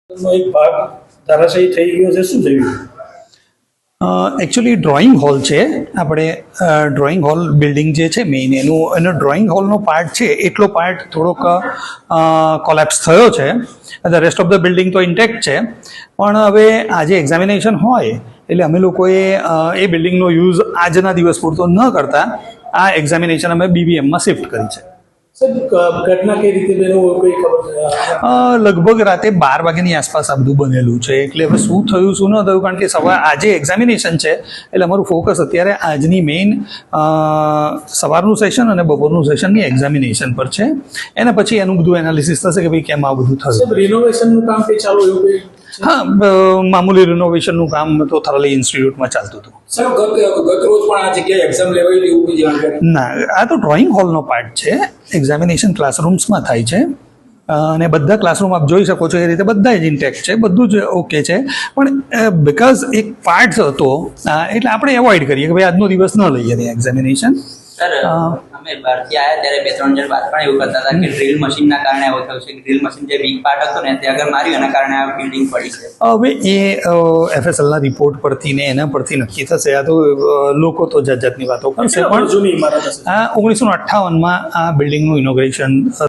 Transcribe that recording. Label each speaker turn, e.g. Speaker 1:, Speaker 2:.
Speaker 1: એક ભાગ ધરાશાયી થઈ ગયો છે, શું થયું?
Speaker 2: એકચ્યુઅલી ડ્રોઈંગ હોલ છે આપણે ડ્રોઈંગ હોલ બિલ્ડિંગ જે છે મેઇન એનો ડ્રોઈંગ હોલનો પાર્ટ છે એટલો પાર્ટ થોડોક કોલેપ્સ થયો છે. The rest of the building તો ઇન્ટેક્ટ છે, પણ હવે આજે એક્ઝામિનેશન હોય એટલે અમે લોકોએ એ બિલ્ડિંગનો યુઝ આજના દિવસ પૂરતો ન કરતા આ એક્ઝામિનેશન અમે બીબીએમમાં શિફ્ટ કરી છે.
Speaker 1: ઘટના કઈ રીતે બની હોય કોઈ ખબર છે?
Speaker 2: લગભગ રાતે 12 વાગ્યાની આસપાસ આ બધું બનેલું છે. એટલે હવે શું થયું શું ન થયું, કારણ કે આજે એક્ઝામિનેશન છે એટલે અમારું ફોકસ અત્યારે આજની મેઇન સવારનું સેશન અને બપોરનું સેશનની એક્ઝામિનેશન પર છે. એના પછી એનું બધું એનાલિસિસ થશે કે ભાઈ કેમ આ બધું થયું.
Speaker 1: રિનોવેશનનું કામ કઈ ચાલુ એવું કઈ?
Speaker 2: હા, મામૂલી રિનોવેશનનું કામ તો થરલી ઇન્સ્ટિટ્યૂટમાં ચાલતું હતું.
Speaker 3: સર ગત રોજ પણ આ જગ્યાએ એક્ઝામ લેવાયેલી એવું કોઈ જાણકારી?
Speaker 2: ના, આ તો ડ્રોઈંગ હોલનો પાર્ટ છે. એક્ઝામિનેશન ક્લાસરૂમ્સમાં થાય છે અને બધા ક્લાસરૂમ આપ જોઈ શકો છો એ રીતે બધા જ ઇન્ટેક્ટ છે, બધું જ ઓકે છે. પણ બિકોઝ એક પાર્ટ હતો એટલે આપણે એવોઇડ કરીએ કે ભાઈ આજનો દિવસ ન લઈએ ત્યાં એક્ઝામિનેશન.
Speaker 4: સર અમે બહારથી આવ્યા ત્યારે 2-3 જણ વાત પણ એવું કરતા હતા કે ડ્રિલ મશીનના કારણે આવું થયું છે. ડ્રિલ મશીન જે વીક પાર્ટ હતો ને તે આગળ માર્યું એના કારણે આ બિલ્ડિંગ પડી છે.
Speaker 2: હવે એ એફએસએલના રિપોર્ટ પરથી ને એના પરથી નક્કી થશે. આ તો લોકો તો જાતની વાતો કરશે, પણ
Speaker 1: જૂની ઇમારત હશે.
Speaker 2: આ 1958માં આ બિલ્ડિંગનું ઇનોગ્રેશન